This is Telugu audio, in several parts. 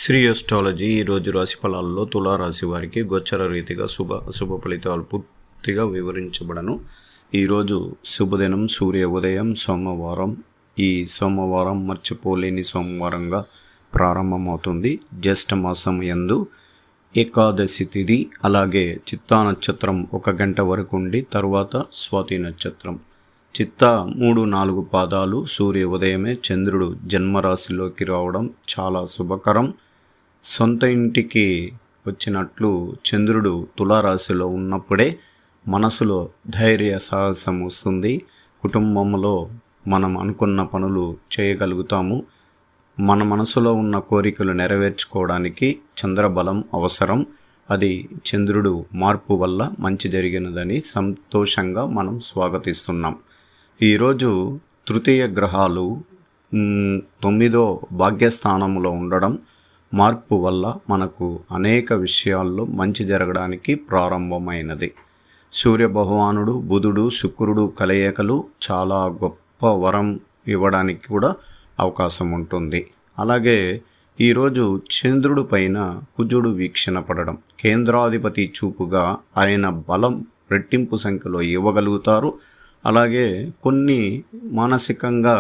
శ్రీ అస్ట్రాలజీ ఈరోజు రాశి ఫలాల్లో తులారాశి వారికి గోచర రీతిగా శుభ ఫలితాలు పూర్తిగా వివరించబడను. ఈరోజు శుభదినం, సూర్య ఉదయం, సోమవారం. ఈ సోమవారం మర్చిపోలేని సోమవారంగా ప్రారంభమవుతుంది. జ్యేష్ఠ మాసం యందు ఏకాదశి తిథి, అలాగే చిత్తా నక్షత్రం 1 గంట వరకు ఉండి తర్వాత స్వాతి నక్షత్రం. చిత్త 3-4 పాదాలు సూర్య ఉదయమే చంద్రుడు జన్మరాశిలోకి రావడం చాలా శుభకరం. సొంత ఇంటికి వచ్చినట్లు చంద్రుడు తులారాశిలో ఉన్నప్పుడే మనసులో ధైర్య సాహసం వస్తుంది. కుటుంబంలో మనం అనుకున్న పనులు చేయగలుగుతాము. మన మనసులో ఉన్న కోరికలు నెరవేర్చుకోవడానికి చంద్రబలం అవసరం. అది చంద్రుడు మార్పు వల్ల మంచి జరిగినదని సంతోషంగా మనం స్వాగతిస్తున్నాం. ఈరోజు తృతీయ గ్రహాలు 9వ భాగ్యస్థానంలో ఉండడం మార్పు వల్ల మనకు అనేక విషయాల్లో మంచి జరగడానికి ప్రారంభమైనది. సూర్య భగవానుడు, బుధుడు, శుక్రుడు కలయికలు చాలా గొప్ప వరం ఇవ్వడానికి కూడా అవకాశం ఉంటుంది. అలాగే ఈరోజు చంద్రుడి పైన కుజుడు వీక్షణ పడడం, కేంద్రాధిపతి చూపుగా ఆయన బలం రెట్టింపు సంఖ్యలో ఇవ్వగలుగుతారు. అలాగే కొన్ని మానసికంగా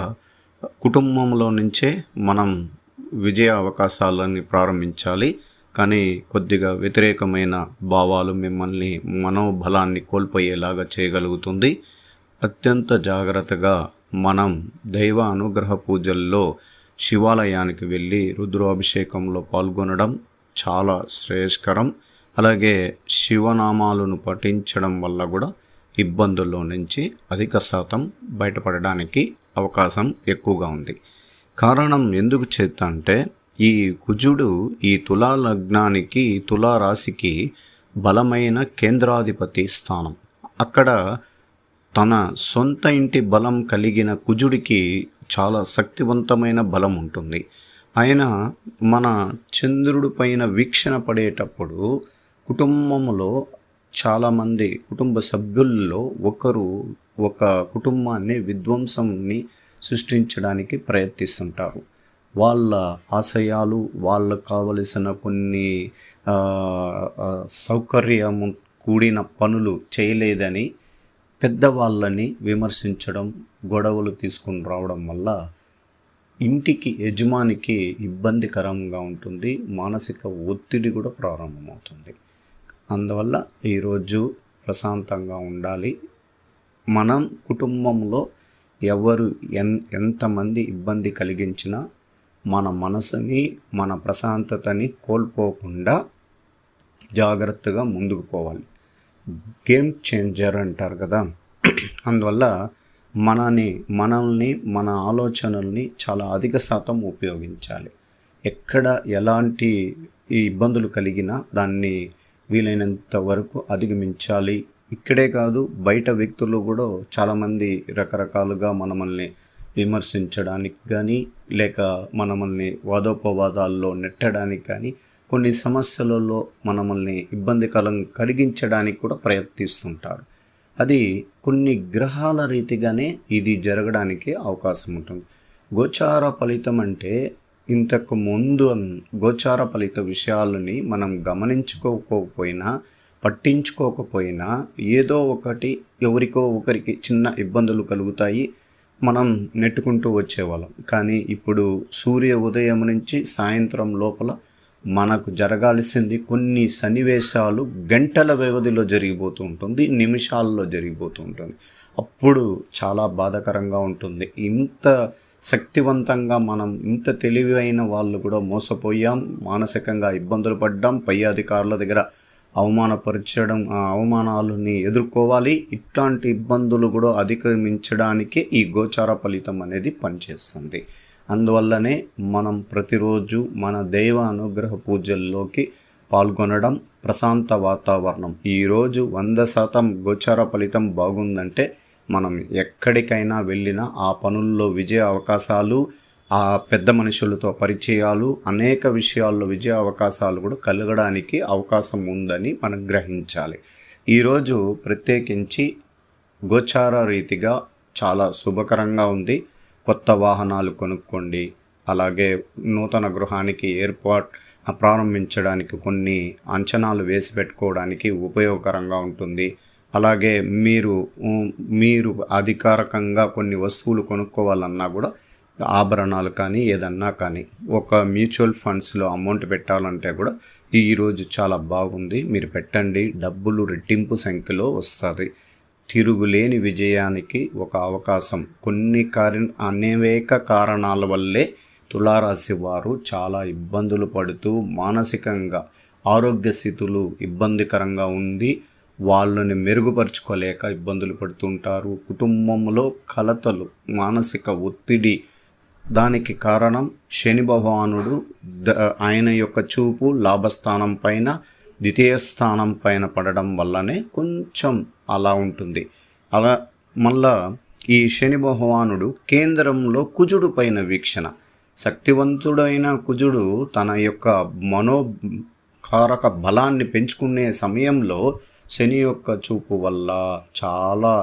కుటుంబంలో నుంచే మనం విజయ అవకాశాలని ప్రారంభించాలి. కానీ కొద్దిగా వ్యతిరేకమైన భావాలు మిమ్మల్ని మనోబలాన్ని కోల్పోయేలాగా చేయగలుగుతుంది. అత్యంత జాగ్రత్తగా మనం దైవ అనుగ్రహ పూజల్లో శివాలయానికి వెళ్ళి రుద్రాభిషేకంలో పాల్గొనడం చాలా శ్రేయస్కరం. అలాగే శివనామాలను పఠించడం వల్ల కూడా ఇబ్బందుల్లో నుంచి అధిక శాతం బయటపడడానికి అవకాశం ఎక్కువగా ఉంది. కారణం ఎందుకు అంటే ఈ కుజుడు ఈ తులా లగ్నానికి, తులారాశికి బలమైన కేంద్రాధిపతి స్థానం. అక్కడ తన సొంత ఇంటి బలం కలిగిన కుజుడికి చాలా శక్తివంతమైన బలం ఉంటుంది. ఆయన మన చంద్రుడి పైన వీక్షణ పడేటప్పుడు కుటుంబంలో చాలామంది కుటుంబ సభ్యుల్లో ఒకరు ఒక కుటుంబాన్ని విధ్వంసాన్ని సృష్టించడానికి ప్రయత్నిస్తుంటారు. వాళ్ళ ఆశయాలు, వాళ్ళకు కావలసిన కొన్ని సౌకర్యము కూడిన పనులు చేయలేదని పెద్దవాళ్ళని విమర్శించడం, గొడవలు తీసుకుని రావడం వల్ల ఇంటికి యజమానికి ఇబ్బందికరంగా ఉంటుంది. మానసిక ఒత్తిడి కూడా ప్రారంభమవుతుంది. అందువల్ల ఈరోజు ప్రశాంతంగా ఉండాలి. మనం కుటుంబంలో ఎవరు ఎంతమంది ఇబ్బంది కలిగించినా మన మనసుని, మన ప్రశాంతతని కోల్పోకుండా జాగ్రత్తగా ముందుకు పోవాలి. గేమ్ చేంజర్ అంటారు కదా. అందువల్ల మనల్ని మన ఆలోచనల్ని చాలా అధిక శాతం ఉపయోగించాలి. ఎక్కడ ఎలాంటి ఇబ్బందులు కలిగినా దాన్ని వీలైనంత వరకు అధిగమించాలి. ఇక్కడే కాదు, బయట వ్యక్తులు కూడా చాలామంది రకరకాలుగా మనల్ని విమర్శించడానికి కానీ, లేక మనల్ని వాదోపవాదాల్లో నెట్టడానికి కానీ, కొన్ని సమస్యలలో మనల్ని ఇబ్బందికరం కలిగించడానికి కూడా ప్రయత్నిస్తుంటారు. అది కొన్ని గ్రహాల రీతిగానే ఇది జరగడానికి అవకాశం ఉంటుంది. గోచార ఫలితం అంటే ఇంతకు ముందు గోచార ఫలిత విషయాలని మనం గమనించుకోకపోయినా, పట్టించుకోకపోయినా ఏదో ఒకటి ఎవరికో ఒకరికి చిన్న ఇబ్బందులు కలుగుతాయి, మనం నెట్టుకుంటూ వచ్చేవాళ్ళం. కానీ ఇప్పుడు సూర్య ఉదయం నుంచి సాయంత్రం లోపల మనకు జరగాల్సింది కొన్ని సన్నివేశాలు గంటల వ్యవధిలో జరిగిపోతూ ఉంటుంది, నిమిషాల్లో జరిగిపోతూ ఉంటుంది. అప్పుడు చాలా బాధాకరంగా ఉంటుంది. ఇంత శక్తివంతంగా మనం, ఇంత తెలివైన వాళ్ళు కూడా మోసపోయాం, మానసికంగా ఇబ్బందులు పడ్డాం, పై అధికారుల దగ్గర అవమానపరచడం, ఆ అవమానాలని ఎదుర్కోవాలి. ఇట్లాంటి ఇబ్బందులు కూడా అధిగమించడానికి ఈ గోచార ఫలితం అనేది పనిచేస్తుంది. అందువల్లనే మనం ప్రతిరోజు మన దైవ అనుగ్రహ పూజల్లోకి పాల్గొనడం, ప్రశాంత వాతావరణం. ఈరోజు 100% గోచార ఫలితం బాగుందంటే మనం ఎక్కడికైనా వెళ్ళినా ఆ పనుల్లో విజయ అవకాశాలు, ఆ పెద్ద మనుషులతో పరిచయాలు, అనేక విషయాల్లో విజయ అవకాశాలు కూడా కలగడానికి అవకాశం ఉందని మనం గ్రహించాలి. ఈరోజు ప్రత్యేకించి గోచార రీతిగా చాలా శుభకరంగా ఉంది. కొత్త వాహనాలు కొనుక్కోండి. అలాగే నూతన గృహానికి ప్రారంభించడానికి కొన్ని అంచనాలు వేసి పెట్టుకోవడానికి ఉపయోగకరంగా ఉంటుంది. అలాగే మీరు అధికారికంగా కొన్ని వస్తువులు కొనుక్కోవాలన్నా కూడా ఆభరణాలు కానీ ఏదన్నా కానీ ఒక మ్యూచువల్ ఫండ్స్లో అమౌంట్ పెట్టాలంటే కూడా ఈరోజు చాలా బాగుంది. మీరు పెట్టండి, డబ్బులు రెట్టింపు సంఖ్యలో వస్తుంది. తిరుగులేని విజయానికి ఒక అవకాశం. అనేక కారణాల వల్లే తులారాశి వారు చాలా ఇబ్బందులు పడుతూ మానసికంగా ఆరోగ్య స్థితులు ఇబ్బందికరంగా ఉంది. వాళ్ళని మెరుగుపరుచుకోలేక ఇబ్బందులు పడుతుంటారు. కుటుంబంలో కలతలు, మానసిక ఒత్తిడి. దానికి కారణం శని భగవానుడు ఆయన యొక్క చూపు లాభస్థానం పైన, ద్వితీయ స్థానం పైన పడడం వల్లనే కొంచెం అలా ఉంటుంది. అలా మళ్ళా ఈ శని భగవానుడు కేంద్రంలో కుజుడు పైన వీక్షణ. శక్తివంతుడైన కుజుడు తన యొక్క మనోకారక బలాన్ని పెంచుకునే సమయంలో శని యొక్క చూపు వల్ల చాలా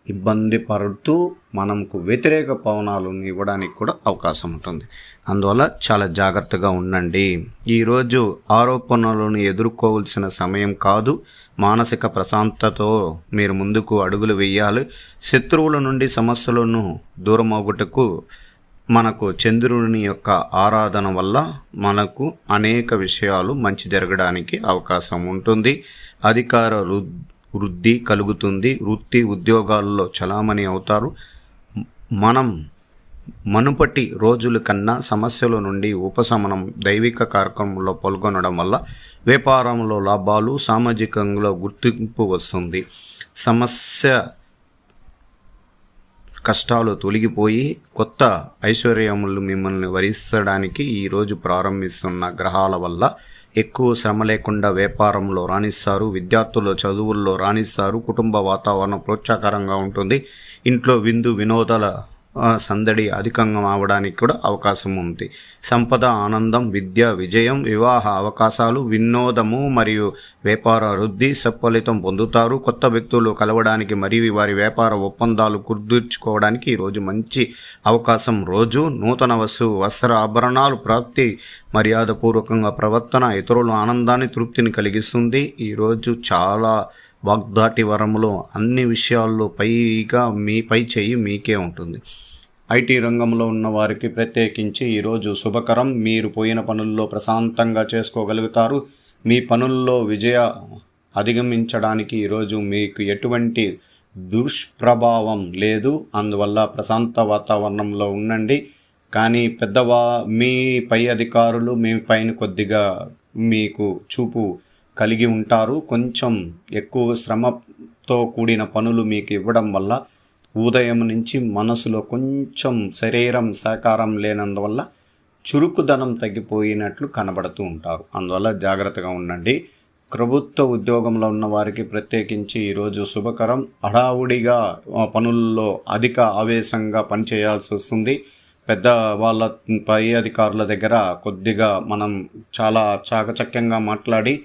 ఇబ్బంది పడుతూ మనకు వ్యతిరేక పవనాలను ఇవ్వడానికి కూడా అవకాశం ఉంటుంది. అందువల్ల చాలా జాగ్రత్తగా ఉండండి. ఈరోజు ఆరోపణలను ఎదుర్కోవాల్సిన సమయం కాదు. మానసిక ప్రశాంతతో మీరు ముందుకు అడుగులు వేయాలి. శత్రువుల నుండి సమస్యలను దూరమవుటకు మనకు చంద్రుని యొక్క ఆరాధన వల్ల మనకు అనేక విషయాలు మంచి జరగడానికి అవకాశం ఉంటుంది. అధికార వృద్ధి కలుగుతుంది. వృత్తి ఉద్యోగాల్లో చలామణి అవుతారు. మునుపటి రోజుల కన్నా సమస్యల నుండి ఉపశమనం దైవిక కార్యక్రమంలో పాల్గొనడం వల్ల వ్యాపారంలో లాభాలు, సామాజికంగా గుర్తింపు వస్తుంది. కష్టాలు తొలగిపోయి కొత్త ఐశ్వర్యములు మిమ్మల్ని వరించడానికి ఈరోజు ప్రారంభిస్తున్న గ్రహాల వల్ల ఎక్కువ శ్రమ లేకుండా వ్యాపారంలో రాణిస్తారు. విద్యార్థులు చదువుల్లో రాణిస్తారు. కుటుంబ వాతావరణం ప్రోత్సాహకరంగా ఉంటుంది. ఇంట్లో విందు వినోదాల సందడి అధికంగా అవడానికి కూడా అవకాశం ఉంది. సంపద, ఆనందం, విద్య, విజయం, వివాహ అవకాశాలు, వినోదము మరియు వ్యాపార వృద్ధి సత్ఫలితం పొందుతారు. కొత్త వ్యక్తులు కలవడానికి మరియు వారి వ్యాపార ఒప్పందాలు కుదుర్చుకోవడానికి ఈరోజు మంచి అవకాశం రోజు. నూతన వస్త్ర ఆభరణాలు ప్రాప్తి, మర్యాదపూర్వకంగా ప్రవర్తన ఇతరుల ఆనందాన్ని, తృప్తిని కలిగిస్తుంది. ఈరోజు చాలా వాగ్దాటి వరములో అన్ని విషయాల్లో పైగా పై చేయి మీకే ఉంటుంది. ఐటీ రంగంలో ఉన్న వారికి ప్రత్యేకించి ఈరోజు శుభకరం. మీరు పోయిన పనుల్లో ప్రశాంతంగా చేసుకోగలుగుతారు. మీ పనుల్లో విజయ అధిగమించడానికి ఈరోజు మీకు ఎటువంటి దుష్ప్రభావం లేదు. అందువల్ల ప్రశాంత వాతావరణంలో ఉండండి. కానీ మీ పై అధికారులు మీ పైన కొద్దిగా మీకు చూపు కలిగి ఉంటారు. కొంచెం ఎక్కువ శ్రమతో కూడిన పనులు మీకు ఇవ్వడం వల్ల ఉదయం నుంచి మనసులో కొంచెం శరీరం సహకారం లేనందువల్ల చురుకుదనం తగ్గిపోయినట్లు కనబడుతూ ఉంటారు. అందువల్ల జాగ్రత్తగా ఉండండి. ప్రభుత్వ ఉద్యోగంలో ఉన్న వారికి ప్రత్యేకించి ఈరోజు శుభకరం. హడావుడిగా పనుల్లో అధిక ఆవేశంగా పనిచేయాల్సి వస్తుంది. పెద్ద వాళ్ళ పై అధికారుల దగ్గర కొద్దిగా మనం చాలా చాకచక్యంగా మాట్లాడి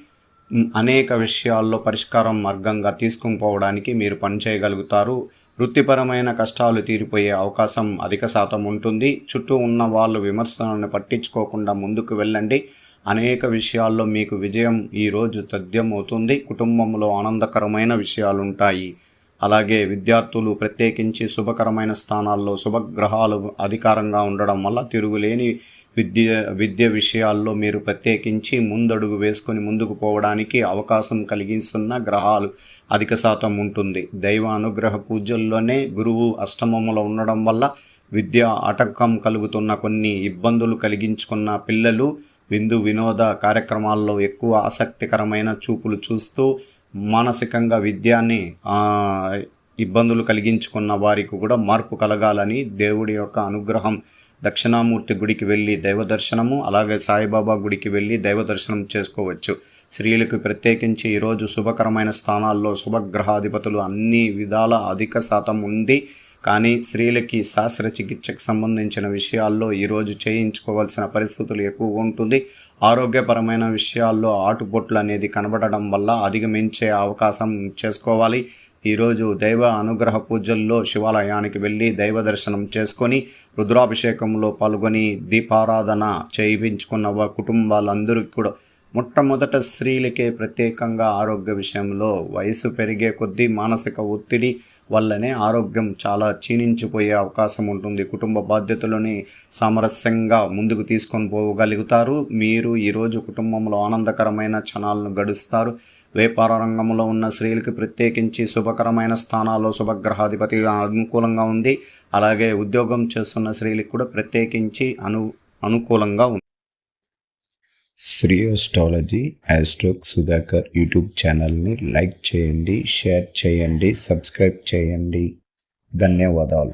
అనేక విషయాల్లో పరిష్కారం మార్గంగా తీసుకుని పోవడానికి మీరు పనిచేయగలుగుతారు. వృత్తిపరమైన కష్టాలు తీరిపోయే అవకాశం అధిక శాతం ఉంటుంది. చుట్టూ ఉన్న వాళ్ళు విమర్శలను పట్టించుకోకుండా ముందుకు వెళ్ళండి. అనేక విషయాల్లో మీకు విజయం ఈరోజు తథ్యం అవుతుంది. కుటుంబంలో ఆనందకరమైన విషయాలు ఉంటాయి. అలాగే విద్యార్థులు ప్రత్యేకించి శుభకరమైన స్థానాల్లో శుభగ్రహాలు అధికారంగా ఉండడం వల్ల తిరుగులేని విద్య విషయాల్లో మీరు ప్రత్యేకించి ముందడుగు వేసుకొని ముందుకు పోవడానికి అవకాశం కలిగిస్తున్న గ్రహాలు అధిక శాతం ఉంటుంది. దైవ అనుగ్రహ పూజల్లోనే గురువు అష్టమములో ఉండడం వల్ల విద్య ఆటంకం కలుగుతున్న కొన్ని ఇబ్బందులు కలిగించుకున్న పిల్లలు విందు వినోద కార్యక్రమాల్లో ఎక్కువ ఆసక్తికరమైన చూపులు చూస్తూ మానసికంగా విద్యాన్ని ఇబ్బందులు కలిగించుకున్న వారికి కూడా మార్పు కలగాలని దేవుడి యొక్క అనుగ్రహం. దక్షిణామూర్తి గుడికి వెళ్ళి దైవ దర్శనము, అలాగే సాయిబాబా గుడికి వెళ్ళి దైవ దర్శనం చేసుకోవచ్చు. స్త్రీలకు ప్రత్యేకించి ఈరోజు శుభకరమైన స్థానాల్లో శుభగ్రహాధిపతులు అన్ని విధాల అధిక శాతం ఉంది. కానీ స్త్రీలకి శస్త్రచికిత్సకు సంబంధించిన విషయాల్లో ఈరోజు చేయించుకోవాల్సిన పరిస్థితులు ఎక్కువగా ఉంటుంది. ఆరోగ్యపరమైన విషయాల్లో ఆటుపోట్లు అనేది కనబడడం వల్ల అధిగమించే అవకాశం చేసుకోవాలి. ఈరోజు దైవ అనుగ్రహ పూజల్లో శివాలయానికి వెళ్ళి దైవ దర్శనం చేసుకొని రుద్రాభిషేకంలో పాల్గొని దీపారాధన చేయించుకున్న కుటుంబాలందరికీ కూడా మొట్టమొదట స్త్రీలకే ప్రత్యేకంగా ఆరోగ్య విషయంలో వయసు పెరిగే కొద్దీ మానసిక ఒత్తిడి వల్లనే ఆరోగ్యం చాలా క్షీణించిపోయే అవకాశం ఉంటుంది. కుటుంబ బాధ్యతలని సామరస్యంగా ముందుకు తీసుకొని పోగలుగుతారు. మీరు ఈరోజు కుటుంబంలో ఆనందకరమైన క్షణాలను గడుస్తారు. వ్యాపార రంగంలో ఉన్న స్త్రీలకి ప్రత్యేకించి శుభకరమైన స్థానాల్లో శుభగ్రహాధిపతి అనుకూలంగా ఉంది. అలాగే ఉద్యోగం చేస్తున్న స్త్రీలకు కూడా ప్రత్యేకించి అనుకూలంగా ఉంది. శ్రీ అస్ట్రాలజీ ఆస్ట్రోక్ సుధాకర్ యూట్యూబ్ ఛానల్ని లైక్ చేయండి, షేర్ చేయండి, సబ్స్క్రైబ్ చేయండి. ధన్యవాదాలు.